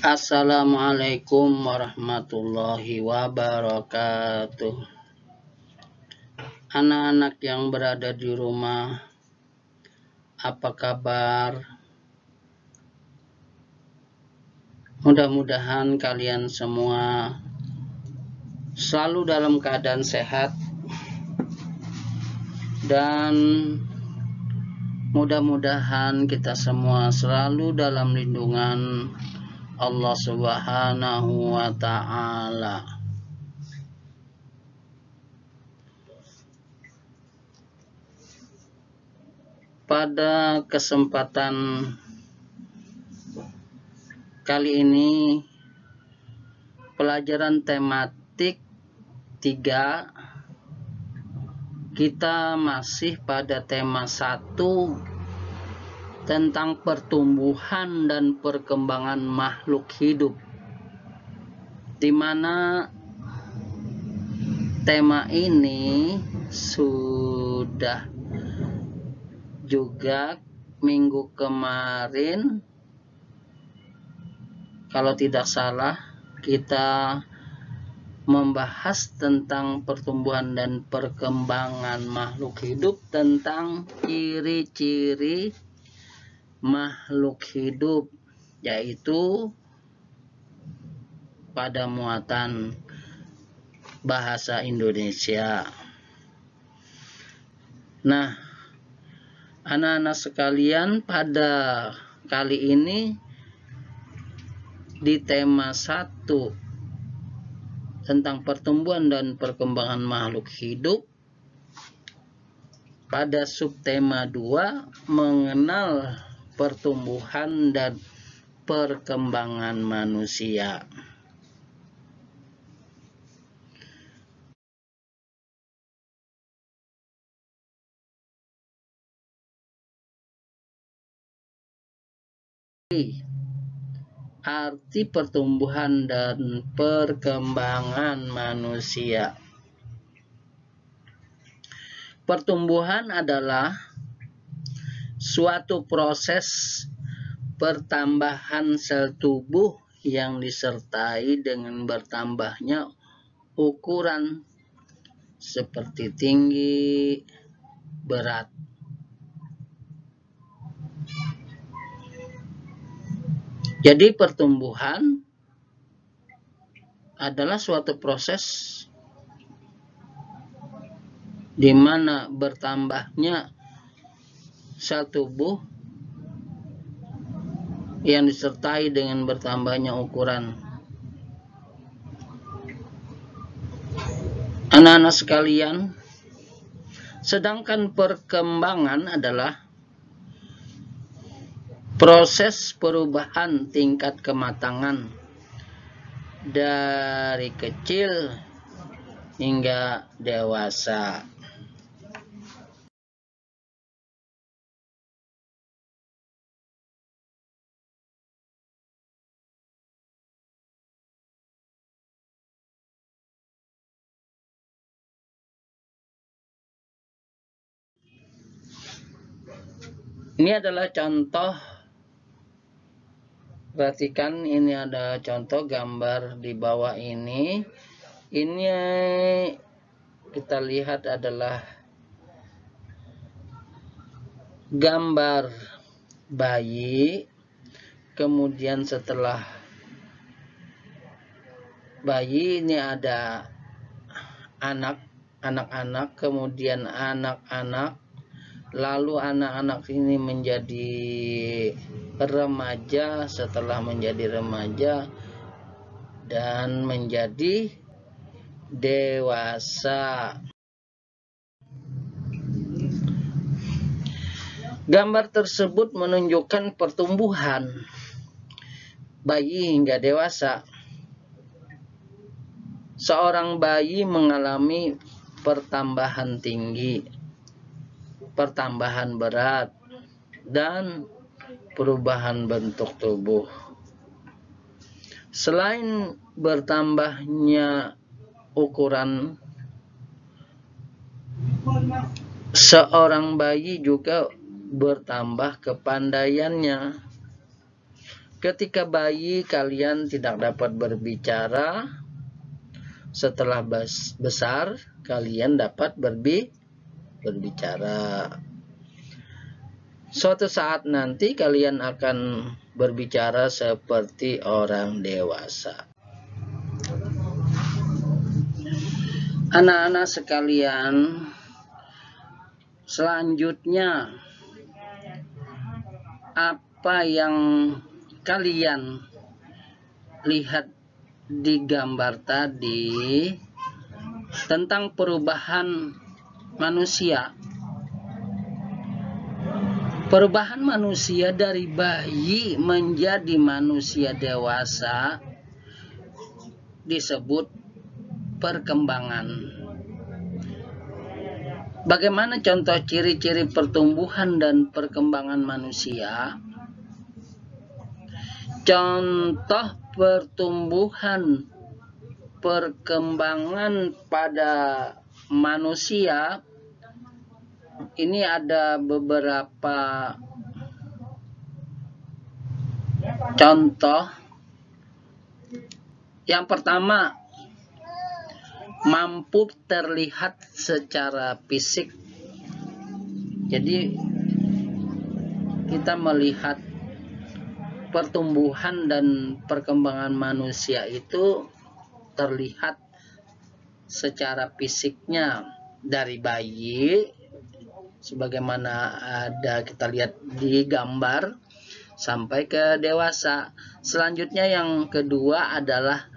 Assalamualaikum warahmatullahi wabarakatuh. Anak-anak yang berada di rumah, apa kabar? Mudah-mudahan kalian semua selalu dalam keadaan sehat dan mudah-mudahan kita semua selalu dalam lindungan Allah Subhanahu wa Ta'ala. Pada kesempatan kali ini pelajaran tematik 3, kita masih pada tema 1 tentang pertumbuhan dan perkembangan makhluk hidup, di mana tema ini sudah juga minggu kemarin, kalau tidak salah, kita membahas tentang pertumbuhan dan perkembangan makhluk hidup, tentang ciri-ciri makhluk hidup, yaitu pada muatan bahasa Indonesia. Nah, anak-anak sekalian, pada kali ini di tema 1 tentang pertumbuhan dan perkembangan makhluk hidup, pada subtema 2 mengenal pertumbuhan dan perkembangan manusia. Arti pertumbuhan dan perkembangan manusia. Pertumbuhan adalah suatu proses pertambahan sel tubuh yang disertai dengan bertambahnya ukuran seperti tinggi, berat. Jadi pertumbuhan adalah suatu proses di mana bertambahnya sel tubuh yang disertai dengan bertambahnya ukuran. Anak-anak sekalian, sedangkan perkembangan adalah proses perubahan tingkat kematangan dari kecil hingga dewasa. Ini adalah contoh. Perhatikan, ini ada contoh gambar di bawah ini. Ini kita lihat adalah gambar bayi. Kemudian setelah bayi ini ada anak-anak, kemudian anak-anak, lalu anak-anak ini menjadi remaja, setelah menjadi remaja dan menjadi dewasa. Gambar tersebut menunjukkan pertumbuhan bayi hingga dewasa. Seorang bayi mengalami pertambahan tinggi, pertambahan berat, dan perubahan bentuk tubuh. Selain bertambahnya ukuran, seorang bayi juga bertambah kepandaiannya. Ketika bayi kalian tidak dapat berbicara, setelah besar kalian dapat berbicara. Suatu saat nanti kalian akan berbicara seperti orang dewasa. Anak-anak sekalian, selanjutnya apa yang kalian lihat di gambar tadi tentang perubahan manusia. Perubahan manusia dari bayi menjadi manusia dewasa disebut perkembangan. Bagaimana contoh ciri-ciri pertumbuhan dan perkembangan manusia? Contoh pertumbuhan perkembangan pada manusia ini ada beberapa contoh. Yang pertama, mampu terlihat secara fisik. Jadi kita melihat pertumbuhan dan perkembangan manusia itu terlihat secara fisiknya dari bayi, sebagaimana ada kita lihat di gambar, sampai ke dewasa. Selanjutnya yang kedua adalah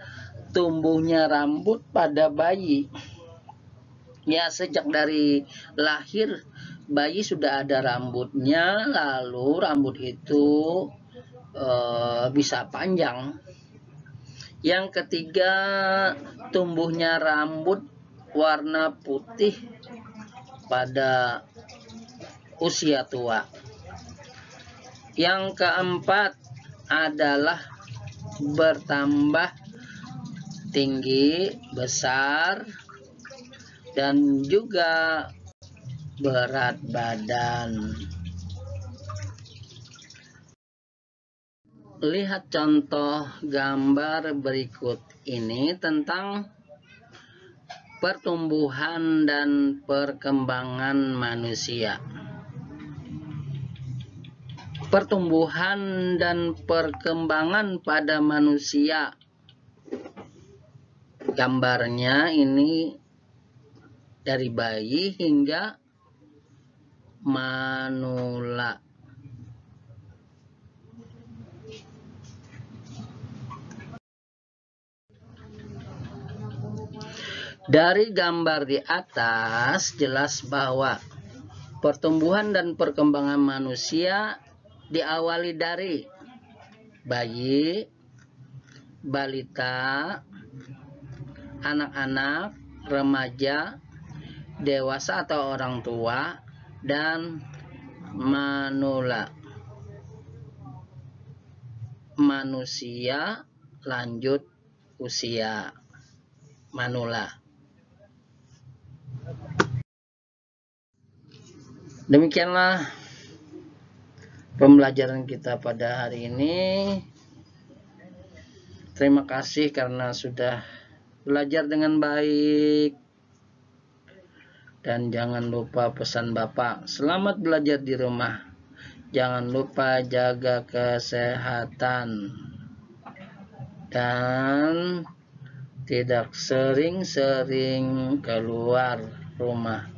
tumbuhnya rambut pada bayi. Ya, sejak dari lahir bayi sudah ada rambutnya, lalu rambut itu bisa panjang. Yang ketiga, tumbuhnya rambut warna putih pada usia tua. Yang keempat adalah bertambah tinggi, besar, dan juga berat badan. Lihat contoh gambar berikut ini tentang pertumbuhan dan perkembangan manusia. Pertumbuhan dan perkembangan pada manusia. Gambarnya ini dari bayi hingga manula. Dari gambar di atas jelas bahwa pertumbuhan dan perkembangan manusia diawali dari bayi, balita, anak-anak, remaja, dewasa atau orang tua, dan manula. Manusia lanjut usia manula. Demikianlah pembelajaran kita pada hari ini. Terima kasih karena sudah belajar dengan baik. Dan jangan lupa pesan Bapak, selamat belajar di rumah. Jangan lupa jaga kesehatan. Dan tidak sering-sering keluar rumah.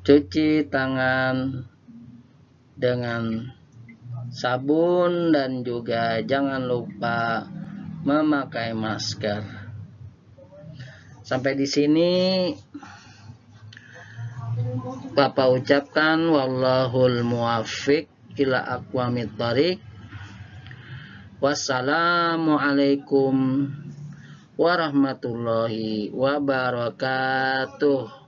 Cuci tangan dengan sabun dan juga jangan lupa memakai masker. Sampai di sini Bapak ucapkan wallahul muwaffiq ila aqwamit thoriq. Wassalamualaikum warahmatullahi wabarakatuh.